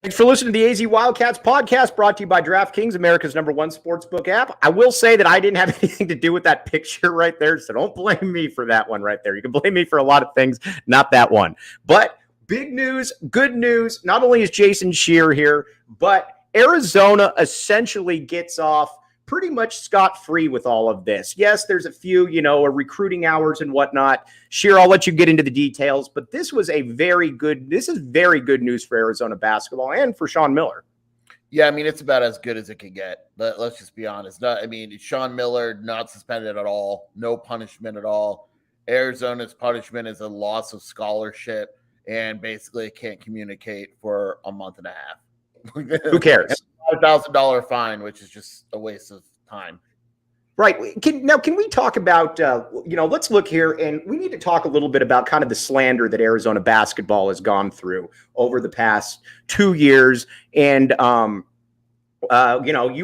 Thanks for listening to the AZ Wildcats podcast, brought to you by DraftKings, America's #1 sportsbook app. I will say that I didn't have anything to do with that picture right there, so don't blame me for that one right there. You can blame me for a lot of things, not that one. But big news, good news. Not only is Jason Shear here, but Arizona essentially gets off pretty much scot-free with all of this. Yes, there's a few, recruiting hours and whatnot. Shear, I'll let you get into the details, but this is very good news for Arizona basketball and for Sean Miller. Yeah, I mean, it's about as good as it can get. Let's just be honest. Sean Miller, not suspended at all, no punishment at all. Arizona's punishment is a loss of scholarship and basically can't communicate for a month and a half. Who cares? $5,000 fine, which is just a waste of time. Right. Can we talk about, let's look here, and we need to talk a little bit about kind of the slander that Arizona basketball has gone through over the past 2 years. And, you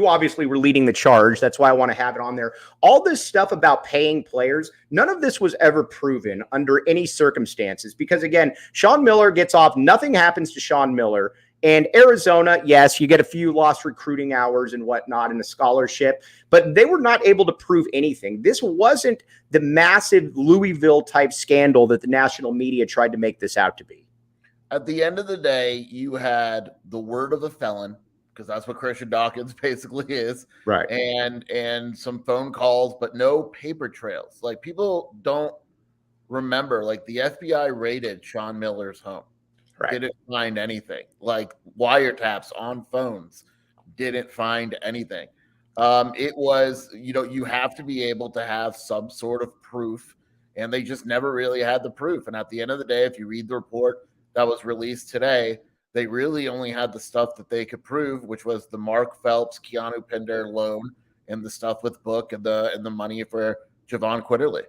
obviously were leading the charge. That's why I want to have it on there. All this stuff about paying players, none of this was ever proven under any circumstances because, again, Sean Miller gets off. Nothing happens to Sean Miller. And Arizona, yes, you get a few lost recruiting hours and whatnot and a scholarship, but they were not able to prove anything. This wasn't the massive Louisville-type scandal that the national media tried to make this out to be. At the end of the day, you had the word of the felon, because that's what Christian Dawkins basically is, right? And some phone calls, but no paper trails. Like, people don't remember, like, the FBI raided Sean Miller's home. Right. Didn't find anything. Like wiretaps on phones, didn't find anything. It was, you have to be able to have some sort of proof, and they just never really had the proof. And at the end of the day, if you read the report that was released today, they really only had the stuff that they could prove, which was the Mark Phelps, Keanu Pinder loan, and the stuff with Book and the money for Javon Quitterly.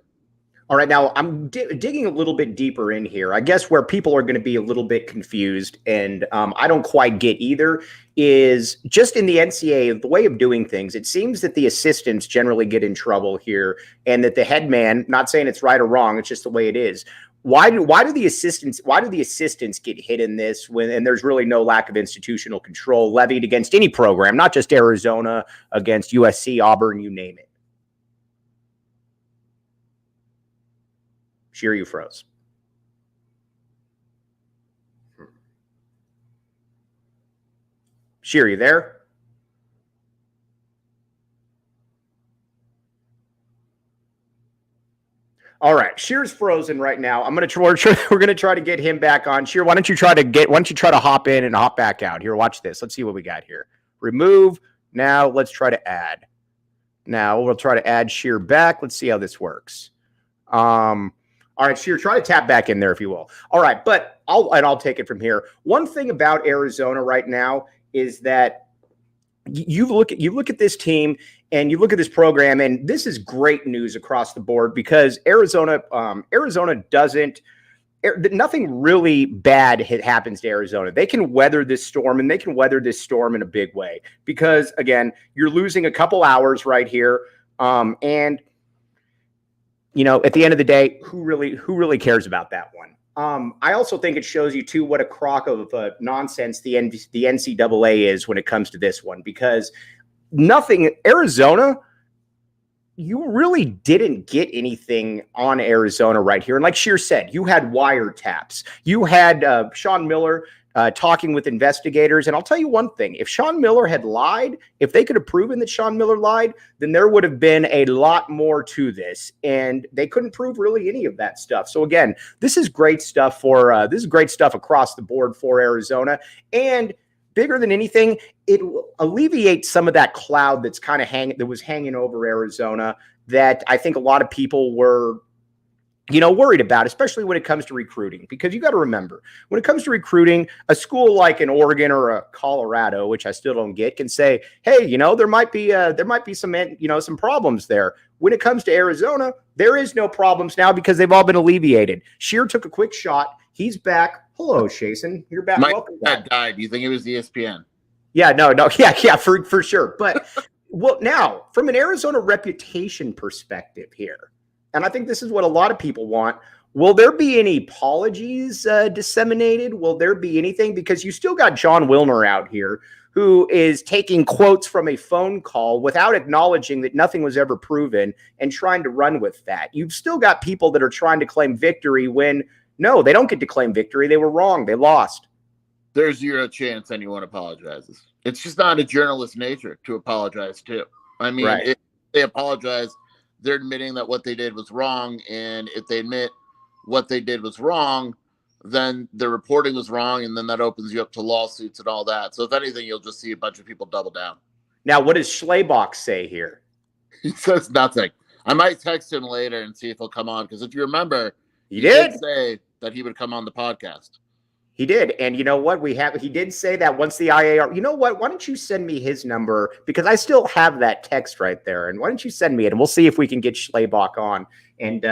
All right, now I'm digging a little bit deeper in here. I guess where people are going to be a little bit confused, and I don't quite get either, is just in the NCAA, the way of doing things, it seems that the assistants generally get in trouble here, and that the head man, not saying it's right or wrong, it's just the way it is. Why do the assistants get hit in this and there's really no lack of institutional control levied against any program, not just Arizona, against USC, Auburn, you name it? Shear, you froze. Shear, you there? All right, Shear's frozen right now. We're going to try to get him back on. Shear, why don't you try to hop in and hop back out? Here, watch this. Let's see what we got here. Remove. Now let's try to add. Now we'll try to add Shear back. Let's see how this works. All right, Shear, try to tap back in there if you will. All right, but I'll take it from here. One thing about Arizona right now is that you look at this team and you look at this program, and this is great news across the board because Arizona doesn't. Nothing really bad happens to Arizona. They can weather this storm, and they can weather this storm in a big way because, again, you're losing a couple hours right here, and at the end of the day, who really cares about that one? I also think it shows you, too, what a crock of nonsense the NCAA is when it comes to this one, because Arizona, you really didn't get anything on Arizona right here. And like Shear said, you had wiretaps. You had Sean Miller talking with investigators. And I'll tell you one thing, if Sean Miller had lied, if they could have proven that Sean Miller lied, then there would have been a lot more to this. And they couldn't prove really any of that stuff. So again, this is great stuff across the board for Arizona. And bigger than anything, it will alleviate some of that cloud that was hanging over Arizona that I think a lot of people were worried about, especially when it comes to recruiting, because you got to remember, when it comes to recruiting, a school like an Oregon or a Colorado, which I still don't get, can say, hey, there might be some problems there. When it comes to Arizona, there is no problems now because they've all been alleviated. Shear took a quick shot. He's back. Hello, Shason. You're back. My dad died. Do you think it was ESPN? Yeah, no. Yeah, for sure. But well, now from an Arizona reputation perspective here, and I think this is what a lot of people want. Will there be any apologies disseminated? Will there be anything? Because you still got John Wilner out here who is taking quotes from a phone call without acknowledging that nothing was ever proven and trying to run with that. You've still got people that are trying to claim victory when, no, they don't get to claim victory. They were wrong. They lost. There's zero chance anyone apologizes. It's just not a journalist's nature to apologize to. I mean, Right. if they apologize, they're admitting that what they did was wrong. And if they admit what they did was wrong, then the reporting was wrong. And then that opens you up to lawsuits and all that. So if anything, you'll just see a bunch of people double down. Now, what does Schleybox say here? He says nothing. I might text him later and see if he'll come on. Because if you remember, He did say that he would come on the podcast. He did. And you know what? He did say that once the IAR, you know what? Why don't you send me his number? Because I still have that text right there. And why don't you send me it? And we'll see if we can get Schleybox on and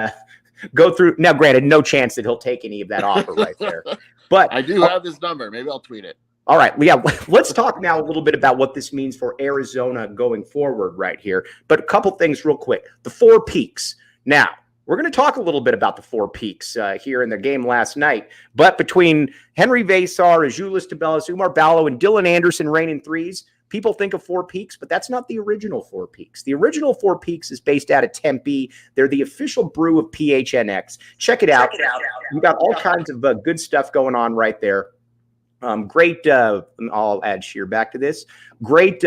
go through. Now, granted, no chance that he'll take any of that offer right there. But I do have his number. Maybe I'll tweet it. All right. Yeah. Let's talk now a little bit about what this means for Arizona going forward right here. But a couple things real quick. The 4 peaks. Now, we're going to talk a little bit about the 4 peaks here in the game last night. But between Henry Vasar, Azuolas Tubelis, Umar Balo, and Dylan Anderson raining threes, people think of 4 peaks, but that's not the original 4 peaks. The original 4 peaks is based out of Tempe. They're the official brew of PHNX. Check it out. You got all kinds of good stuff going on right there. Great. I'll add Shear back to this. Great.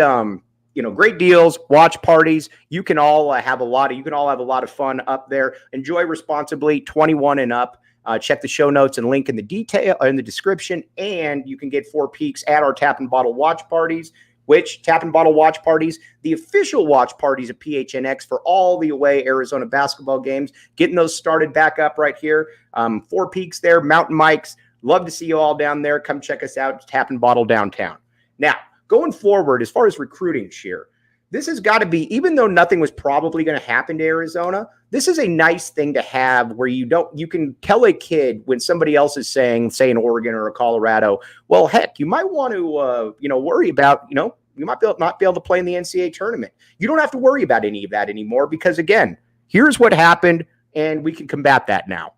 Great deals, watch parties. You can all have a lot of fun up there. Enjoy responsibly, 21 and up. Check the show notes and link in the detail in the description. And you can get 4 peaks at our Tap and Bottle watch parties, which Tap and Bottle watch parties, the official watch parties of PHNX for all the away Arizona basketball games. Getting those started back up right here. 4 peaks there, mountain mics. Love to see you all down there. Come check us out, Tap and Bottle downtown. Now, going forward, as far as recruiting, Shear, this has got to be, even though nothing was probably going to happen to Arizona, this is a nice thing to have where you can tell a kid when somebody else is saying, say in Oregon or Colorado, well, heck, you might want to, worry about, you might not be able to play in the NCAA tournament. You don't have to worry about any of that anymore because, again, here's what happened and we can combat that now.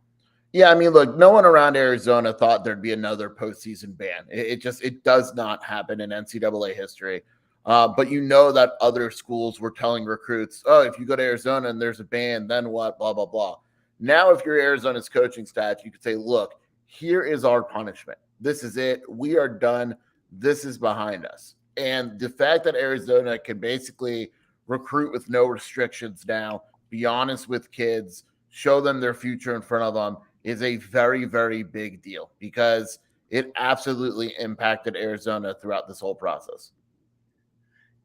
Yeah, I mean, look, no one around Arizona thought there'd be another postseason ban. It does not happen in NCAA history. But you know that other schools were telling recruits, oh, if you go to Arizona and there's a ban, then what, blah, blah, blah. Now, if you're Arizona's coaching staff, you could say, look, here is our punishment. This is it. We are done. This is behind us. And the fact that Arizona can basically recruit with no restrictions now, be honest with kids, show them their future in front of them, is a very, very big deal because it absolutely impacted Arizona throughout this whole process.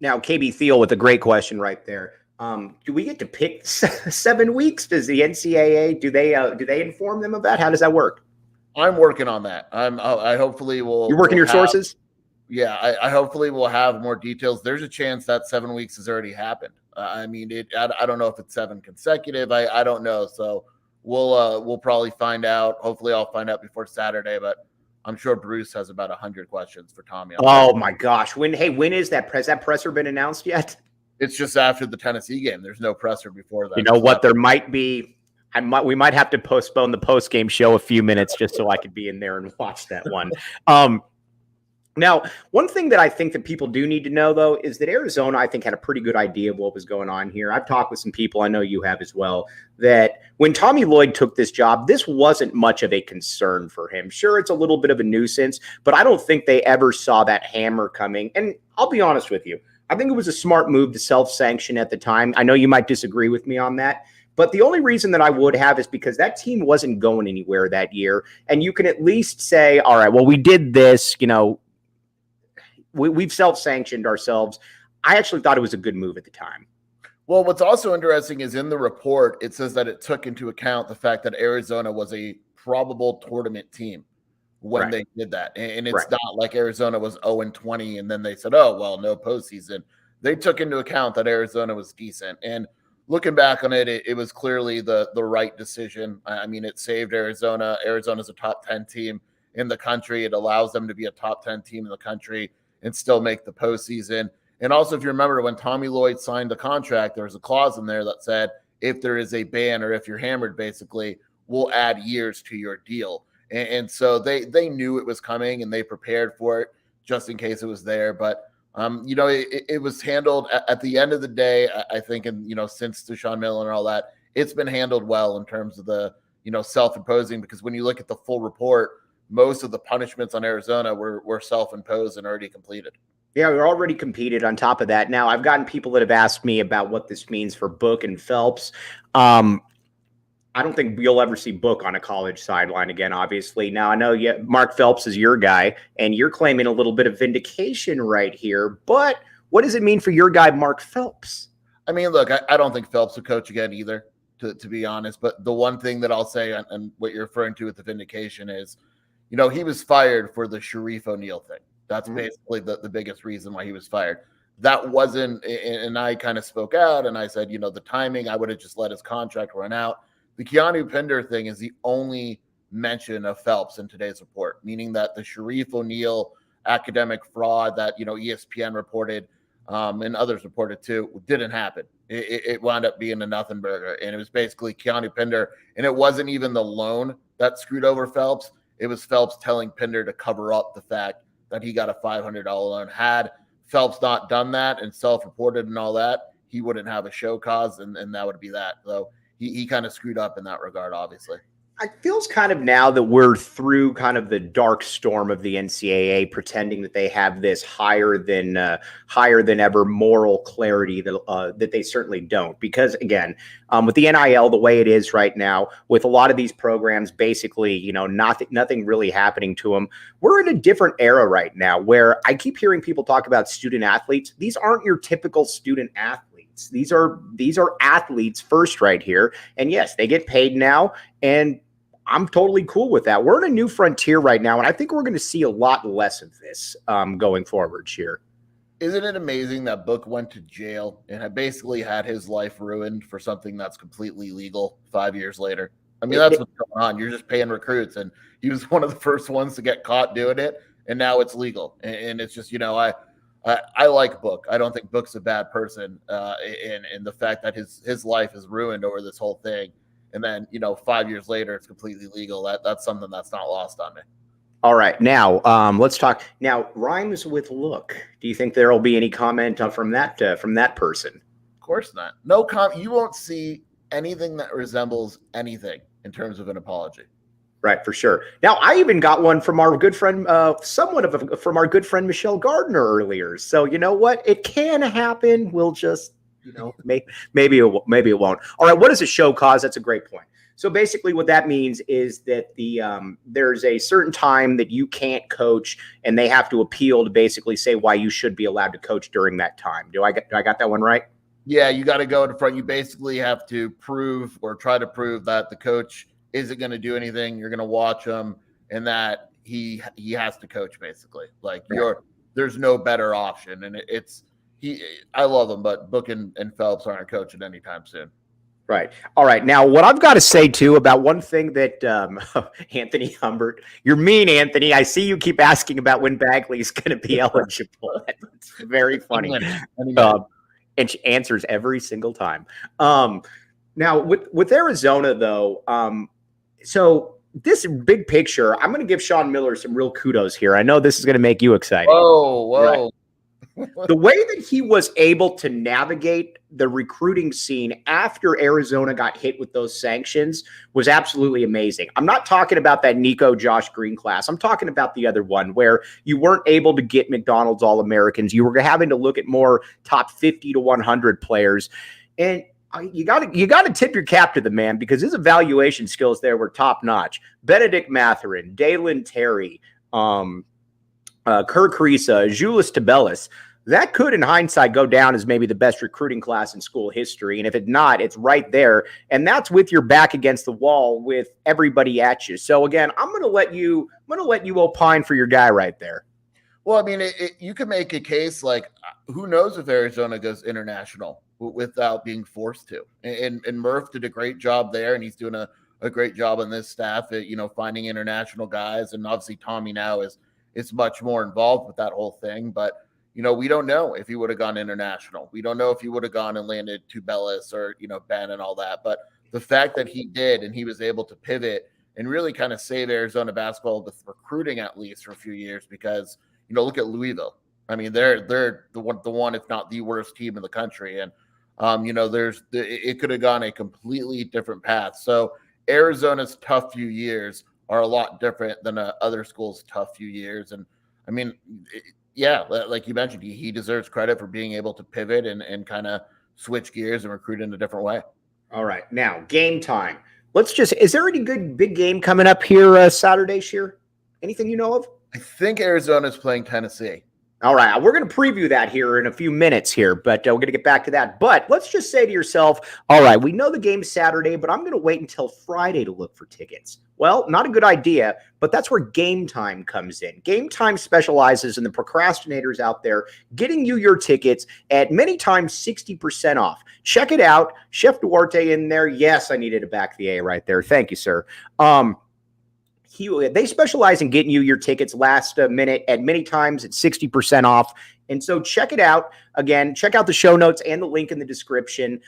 Now, KB Thiel with a great question right there. Do we get to pick 7 weeks? Does the NCAA, do they inform them of that? How does that work? I'm working on that. I hopefully will. You're working your sources? Yeah, I hopefully will have more details. There's a chance that 7 weeks has already happened. I don't know if it's 7 consecutive. I don't know. So we'll probably find out. Hopefully I'll find out before Saturday, but I'm sure Bruce has about 100 questions for Tommy. Oh my gosh. When is that press? Has that presser been announced yet? It's just after the Tennessee game. There's no presser before that. You know what? There might be. We might have to postpone the post game show a few minutes just so I could be in there and watch that one. Now, one thing that I think that people do need to know, though, is that Arizona, I think, had a pretty good idea of what was going on here. I've talked with some people, I know you have as well, that when Tommy Lloyd took this job, this wasn't much of a concern for him. Sure, it's a little bit of a nuisance, but I don't think they ever saw that hammer coming. And I'll be honest with you. I think it was a smart move to self-sanction at the time. I know you might disagree with me on that. But the only reason that I would have is because that team wasn't going anywhere that year. And you can at least say, all right, well, we did this, we've self-sanctioned ourselves. I actually thought it was a good move at the time. Well, what's also interesting is in the report, it says that it took into account the fact that Arizona was a probable tournament team when they did that. And it's not like Arizona was 0-20 and then they said, oh, well, no postseason. They took into account that Arizona was decent. And looking back on it, it was clearly the right decision. I mean, it saved Arizona. Arizona's a top 10 team in the country. It allows them to be a top 10 team in the country and still make the postseason. And also, if you remember, when Tommy Lloyd signed the contract, there was a clause in there that said, if there is a ban or if you're hammered, basically, we'll add years to your deal. And so they knew it was coming and they prepared for it just in case it was there. But it was handled at the end of the day. I think, and since Deshaun Miller and all that, it's been handled well in terms of the self-imposing, because when you look at the full report, most of the punishments on Arizona were self-imposed and already completed. Yeah, we're already competed on top of that. Now, I've gotten people that have asked me about what this means for Book and Phelps. I don't think you'll ever see Book on a college sideline again, obviously. Now, I know Mark Phelps is your guy, and you're claiming a little bit of vindication right here. But what does it mean for your guy, Mark Phelps? I mean, look, I don't think Phelps will coach again either, to be honest. But the one thing that I'll say, and what you're referring to with the vindication is, he was fired for the Sharif O'Neal thing. That's basically the biggest reason why he was fired. That wasn't, and I kind of spoke out, and I said, the timing, I would have just let his contract run out. The Keanu Pinder thing is the only mention of Phelps in today's report, meaning that the Sharif O'Neal academic fraud that, ESPN reported and others reported too, didn't happen. It wound up being a nothing burger. And it was basically Keanu Pinder. And it wasn't even the loan that screwed over Phelps. It was Phelps telling Pinder to cover up the fact that he got a $500 loan. Had Phelps not done that and self-reported and all that, he wouldn't have a show cause, and that would be that. So he kind of screwed up in that regard, obviously. It feels kind of now that we're through kind of the dark storm of the NCAA pretending that they have this higher than ever moral clarity that they certainly don't. Because again, with the NIL the way it is right now, with a lot of these programs basically, nothing really happening to them, we're in a different era right now where I keep hearing people talk about student athletes. These aren't your typical student athletes. These are athletes first right here. And yes, they get paid now, and I'm totally cool with that. We're in a new frontier right now, and I think we're going to see a lot less of this going forward, Shear. Isn't it amazing that Book went to jail and had basically had his life ruined for something that's completely legal 5 years later? I mean, that's what's going on. You're just paying recruits, and he was one of the first ones to get caught doing it, and now it's legal. And it's just, I like Book. I don't think Book's a bad person, and the fact that his life is ruined over this whole thing. And then, 5 years later, it's completely legal. That's something that's not lost on me. All right. Now, let's talk. Now, rhymes with look. Do you think there will be any comment from that person? Of course not. No comment. You won't see anything that resembles anything in terms of an apology. Right, for sure. Now, I even got one from our good friend, from our good friend Michelle Gardner earlier. So, you know what? It can happen. We'll just maybe it won't. All right, what does a show cause? That's a great point. So basically what that means is that there's a certain time that you can't coach, and they have to appeal to basically say why you should be allowed to coach during that time. Do I got that one right? Yeah, you got to go in front. You basically have to prove or try to prove that the coach isn't going to do anything. You're going to watch him, and that he has to coach basically. Like there's no better option, and I love them, but Book and Phelps aren't coaching anytime soon. Right. All right. Now, what I've got to say, too, about one thing that Anthony Humbert, you're mean, Anthony. I see you keep asking about when Bagley's going to be eligible. It's very funny. And she answers every single time. Now, with Arizona, though, so this big picture, I'm going to give Sean Miller some real kudos here. I know this is going to make you excited. Whoa. Right. The way that he was able to navigate the recruiting scene after Arizona got hit with those sanctions was absolutely amazing. I'm not talking about that Nico Josh Green class. I'm talking about the other one where you weren't able to get McDonald's All-Americans. You were having to look at more top 50 to 100 players. And you got to tip your cap to the man, because his evaluation skills there were top notch. Benedict Matherin, Dalen Terry, Kerr Kriisa, Julius Tabellis. That could, in hindsight, go down as maybe the best recruiting class in school history. And if it's not, it's right there. And that's with your back against the wall with everybody at you. So again, I'm going to let you opine for your guy right there. Well, I mean, you could make a case like, who knows if Arizona goes international without being forced to. And Murph did a great job there, and he's doing a great job on this staff at, finding international guys. And obviously Tommy now is much more involved with that whole thing. But we don't know if he would have gone international. We don't know if he would have gone and landed Tubelis or, Ben and all that. But the fact that he did, and he was able to pivot and really kind of save Arizona basketball with recruiting, at least for a few years, because, look at Louisville. I mean, they're the one, if not the worst team in the country. And, it could have gone a completely different path. So Arizona's tough few years are a lot different than other schools' tough few years. And I mean, like you mentioned, he deserves credit for being able to pivot and kind of switch gears and recruit in a different way. All right. Now, game time. Is there any good big game coming up here Saturday, Shear? Anything you know of? I think Arizona's playing Tennessee. All right, we're going to preview that here in a few minutes here, but we're going to get back to that. But let's just say to yourself, all right, we know the game's Saturday, but I'm going to wait until Friday to look for tickets. Well, not a good idea, but that's where Game Time comes in. Game Time specializes in the procrastinators out there getting you your tickets at many times 60% off. Check it out. Chef Duarte in there. Yes, I needed to back the A right there. Thank you, sir. They specialize in getting you your tickets last minute at many times at 60% off. And so check it out. Again, check out the show notes and the link in the description.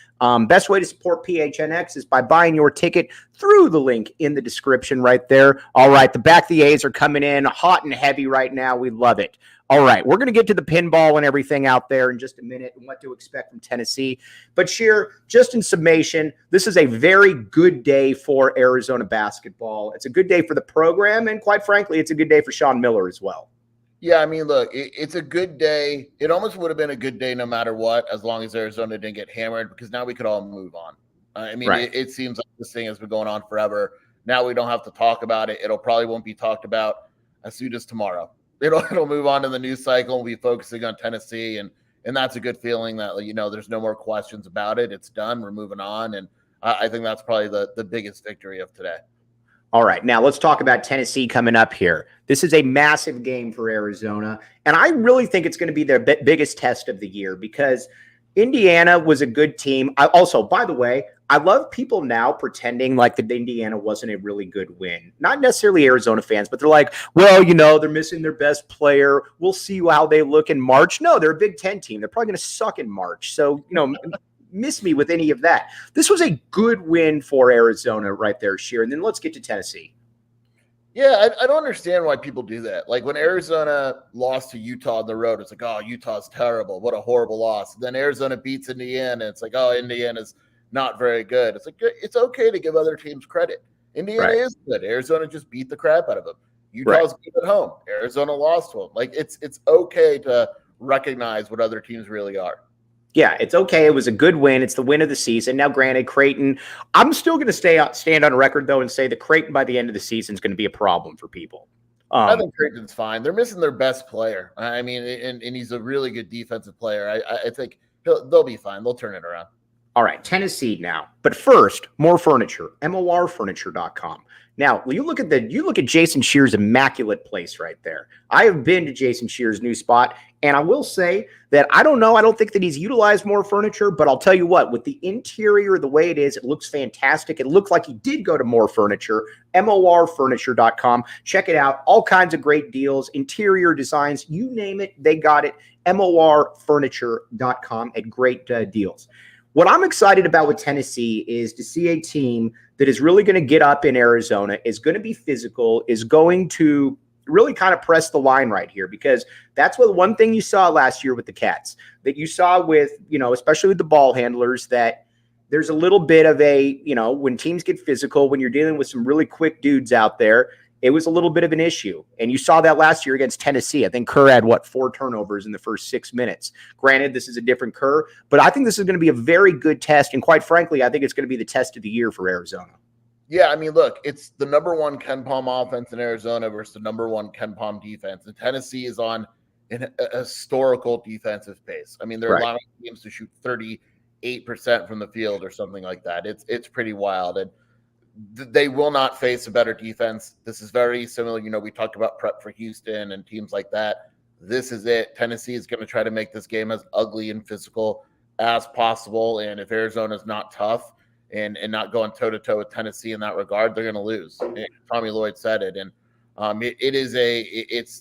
Best way to support PHNX is by buying your ticket through the link in the description right there. All right, the back the A's are coming in hot and heavy right now. We love it. All right, we're going to get to the pinball and everything out there in just a minute and what to expect from Tennessee. But Shear, just in summation, this is a very good day for Arizona basketball. It's a good day for the program, and quite frankly, it's a good day for Sean Miller as well. Yeah, I mean, look, it's a good day. It almost would have been a good day no matter what, as long as Arizona didn't get hammered, because now we could all move on. I mean, right. It seems like this thing has been going on forever. Now we don't have to talk about it. It'll probably won't be talked about as soon as tomorrow. It'll move on to the news cycle. We'll be focusing on Tennessee, and that's a good feeling that, there's no more questions about it. It's done. We're moving on, and I think that's probably the biggest victory of today. All right, now let's talk about Tennessee coming up here. This is a massive game for Arizona, and I really think it's going to be their biggest test of the year because Indiana was a good team. By the way, I love people now pretending like that Indiana wasn't a really good win. Not necessarily Arizona fans, but they're like, well, they're missing their best player. We'll see how they look in March. No, they're a Big Ten team. They're probably going to suck in March. So, miss me with any of that. This was a good win for Arizona right there, Shear. And then let's get to Tennessee. Yeah, I don't understand why people do that. Like when Arizona lost to Utah on the road, it's like, oh, Utah's terrible. What a horrible loss. Then Arizona beats Indiana. It's like, oh, Indiana's not very good. It's like, it's okay to give other teams credit. Indiana is good. Arizona just beat the crap out of them. Utah's good at home. Arizona lost to them. Like it's okay to recognize what other teams really are. Yeah, it's okay. It was a good win. It's the win of the season. Now, granted, Creighton, I'm still going to stand on record, though, and say that Creighton by the end of the season is going to be a problem for people. I think Creighton's fine. They're missing their best player. I mean, and he's a really good defensive player. I think they'll be fine. They'll turn it around. All right, Tennessee now. But first, Mor Furniture, morfurniture.com. Now, you look at Jason Shear's immaculate place right there. I have been to Jason Shear's new spot, and I will say that I don't think that he's utilized Mor Furniture, but I'll tell you what, with the interior the way it is, it looks fantastic. It looked like he did go to Mor Furniture, morfurniture.com. Check it out. All kinds of great deals, interior designs, you name it, they got it. morfurniture.com at great deals. What I'm excited about with Tennessee is to see a team that is really going to get up in Arizona, is going to be physical, is going to really kind of press the line right here, because that's what one thing you saw last year with the Cats, that you saw with, especially with the ball handlers, that there's a little bit of a, when teams get physical, when you're dealing with some really quick dudes out there, it was a little bit of an issue. And you saw that last year against Tennessee. I think Kerr had, 4 turnovers in the first 6 minutes. Granted, this is a different Kerr, but I think this is going to be a very good test. And quite frankly, I think it's going to be the test of the year for Arizona. Yeah, I mean, look, it's the number 1 Ken Palm offense in Arizona versus the number 1 Ken Palm defense. And Tennessee is on a historical defensive pace. I mean, they're allowing teams to shoot 38% from the field or something like that. It's pretty wild. And they will not face a better defense. This is very similar. We talked about prep for Houston and teams like that. This is it. Tennessee is going to try to make this game as ugly and physical as possible. And if Arizona's not tough and not going toe-to-toe with Tennessee in that regard, they're going to lose. And Tommy Lloyd said it. And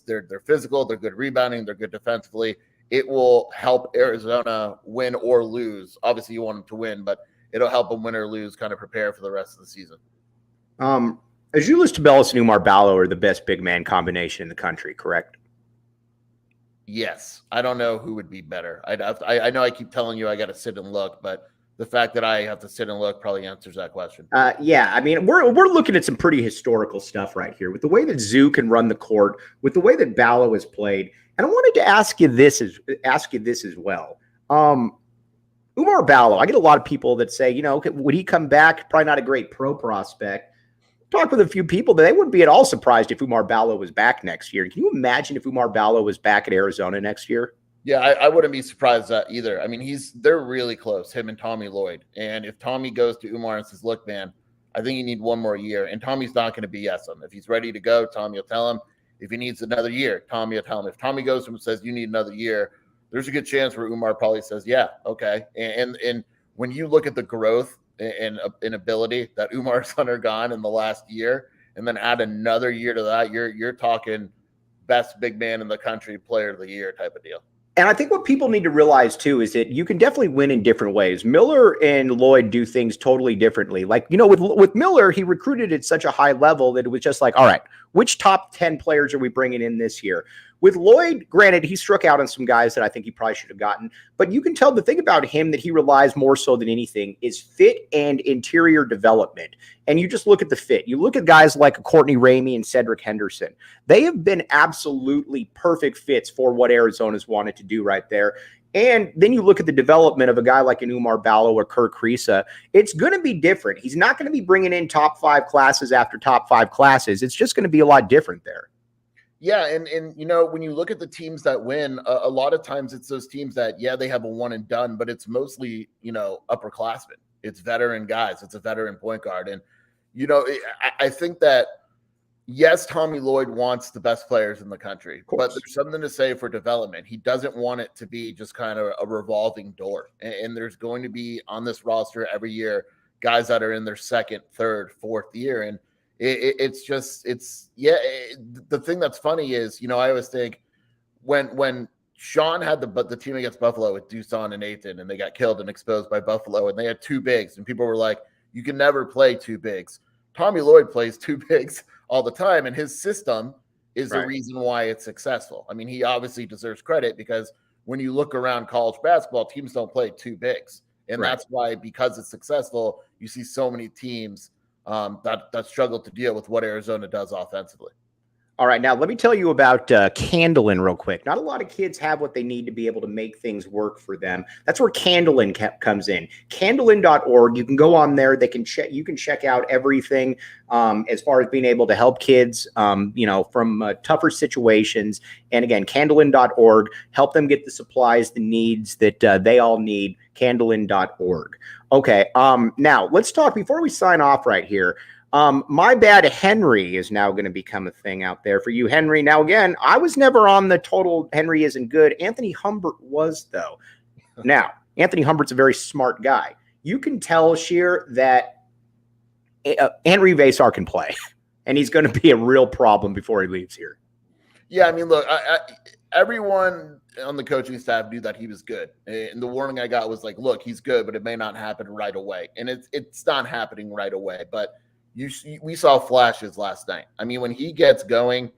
they're physical, they're good rebounding, they're good defensively. It will help Arizona win or lose. Obviously, you want them to win, but it'll help them win or lose, kind of prepare for the rest of the season. Azuolas Tubelis and Umar Balo are the best big man combination in the country, correct? Yes. I don't know who would be better. I know I keep telling you I got to sit and look, but the fact that I have to sit and look probably answers that question. Yeah, I mean, we're looking at some pretty historical stuff right here with the way that Zoo can run the court, with the way that Balo has played. And I wanted to ask you this as well. Umar Balo, I get a lot of people that say, you know, would he come back? Probably not a great pro prospect. Talked with a few people that they wouldn't be at all surprised if Umar Balo was back next year. Can you imagine if Umar Balo was back at Arizona next year? Yeah, I wouldn't be surprised either. I mean, they're really close, him and Tommy Lloyd. And if Tommy goes to Umar and says, look, man, I think you need one more year. And Tommy's not going to BS him. If he's ready to go, Tommy will tell him. If he needs another year, Tommy will tell him. If Tommy goes to him and says, you need another year, there's a good chance where Umar probably says, yeah, okay. And when you look at the growth and ability that Umar's undergone in the last year, and then add another year to that, you're talking best big man in the country, player of the year type of deal. And I think what people need to realize, too, is that you can definitely win in different ways. Miller and Lloyd do things totally differently. Like, you know, with Miller, he recruited at such a high level that it was just like, all right, which top 10 players are we bringing in this year? With Lloyd, granted, he struck out on some guys that I think he probably should have gotten. But you can tell the thing about him that he relies more so than anything is fit and interior development. And you just look at the fit. You look at guys like Courtney Ramey and Cedric Henderson. They have been absolutely perfect fits for what Arizona's wanted to do right there. And then you look at the development of a guy like an Umar Balo or Kirk Kriisa. It's going to be different. He's not going to be bringing in top 5 classes after top 5 classes. It's just going to be a lot different there. Yeah, and you know, when you look at the teams that win, a lot of times it's those teams that, yeah, they have a one and done, but it's mostly, you know, upperclassmen. It's veteran guys. It's a veteran point guard. And, you know, I think that, yes, Tommy Lloyd wants the best players in the country, but there's something to say for development. He doesn't want it to be just kind of a revolving door. And there's going to be on this roster every year guys that are in their second, third, fourth year. And the thing that's funny is, you know, I always think when Sean had the team against Buffalo with Dobson and Nathan, and they got killed and exposed by Buffalo, and they had 2 bigs, and people were like, you can never play 2 bigs. Tommy Lloyd plays 2 bigs all the time, and his system is the reason why it's successful. I mean, he obviously deserves credit because when you look around college basketball, teams don't play 2 bigs. And that's why, because it's successful, you see so many teams that struggle to deal with what Arizona does offensively. All right, now let me tell you about Candlin real quick. Not a lot of kids have what they need to be able to make things work for them. That's where Candlin comes in. Candlin.org. You can go on there. You can check out everything as far as being able to help kids, you know, from tougher situations. And again, Candlin.org. Help them get the supplies, the needs that they all need. Candlin.org. Okay. Now let's talk before we sign off right here. My Bad Henry is now going to become a thing out there for you, Henry. Now, again, I was never on the total Henry isn't good. Anthony Humbert was, though. Now, Anthony Humbert's a very smart guy. You can tell, Shear, that Henry Vasar can play, and he's going to be a real problem before he leaves here. Yeah, I mean, look, everyone on the coaching staff knew that he was good. And the warning I got was like, look, he's good, but it may not happen right away. And it's not happening right away, but we saw flashes last night. I mean, when he gets going,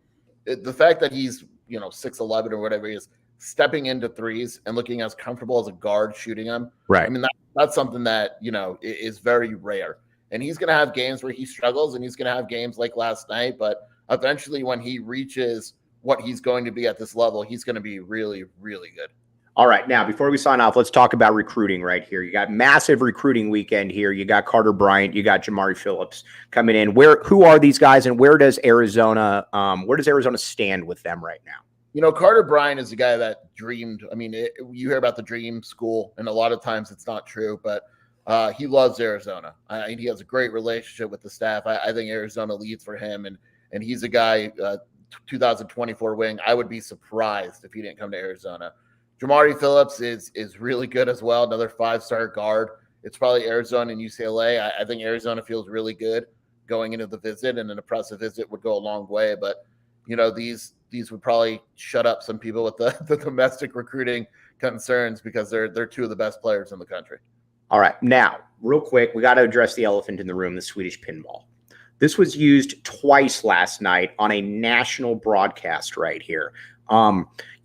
the fact that he's, you know, 6'11" or whatever he is, stepping into threes and looking as comfortable as a guard shooting them. Right. I mean, that's something that, you know, is very rare. And he's going to have games where he struggles, and he's going to have games like last night. But eventually, when he reaches what he's going to be at this level, he's going to be really, really good. All right. Now, before we sign off, let's talk about recruiting right here. You got massive recruiting weekend here. You got Carter Bryant. You got Jamari Phillips coming in. Who are these guys, and where does Arizona stand with them right now? You know, Carter Bryant is a guy that dreamed. I mean, you hear about the dream school, and a lot of times it's not true, but he loves Arizona. He has a great relationship with the staff. I think Arizona leads for him, and he's a guy, 2024 wing. I would be surprised if he didn't come to Arizona. Jamari Phillips is really good as well, another 5-star guard. It's probably Arizona and UCLA. I think Arizona feels really good going into the visit, and an impressive visit would go a long way. But, you know, these would probably shut up some people with the domestic recruiting concerns because they're 2 of the best players in the country. All right. Now, real quick, we got to address the elephant in the room, the Swedish pinball. This was used twice last night on a national broadcast right here.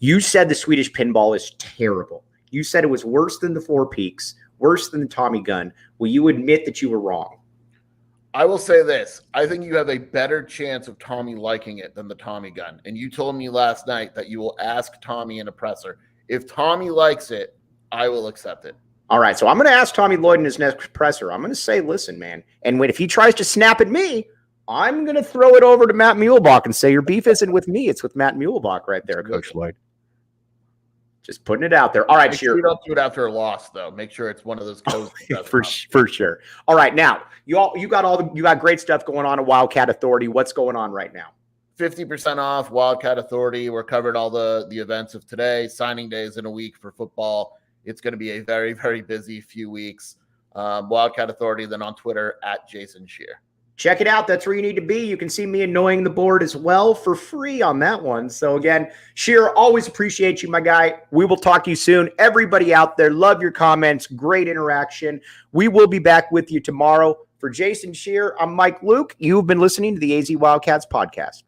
You said the Swedish pinball is terrible. You said it was worse than the Four Peaks, worse than the Tommy gun. Will you admit that you were wrong? I will say this. I think you have a better chance of Tommy liking it than the Tommy gun. And you told me last night that you will ask Tommy in a presser. If Tommy likes it, I will accept it. All right, so I'm going to ask Tommy Lloyd in his next presser. I'm going to say, listen, man, and if he tries to snap at me, I'm going to throw it over to Matt Muehlbach and say, your beef isn't with me. It's with Matt Muehlbach right there, Coach Lloyd. Just putting it out there. All right, Shear. You don't do it after a loss, though. Make sure it's one of those for sure. All right, now you got great stuff going on at Wildcat Authority. What's going on right now? 50% off Wildcat Authority. We're covered all the events of today. Signing days in a week for football. It's going to be a very, very busy few weeks. Wildcat Authority, then on Twitter at Jason Shear. Check it out. That's where you need to be. You can see me annoying the board as well for free on that one. So again, Shear, always appreciate you, my guy. We will talk to you soon. Everybody out there, love your comments. Great interaction. We will be back with you tomorrow. For Jason Shear, I'm Mike Luke. You've been listening to the AZ Wildcats podcast.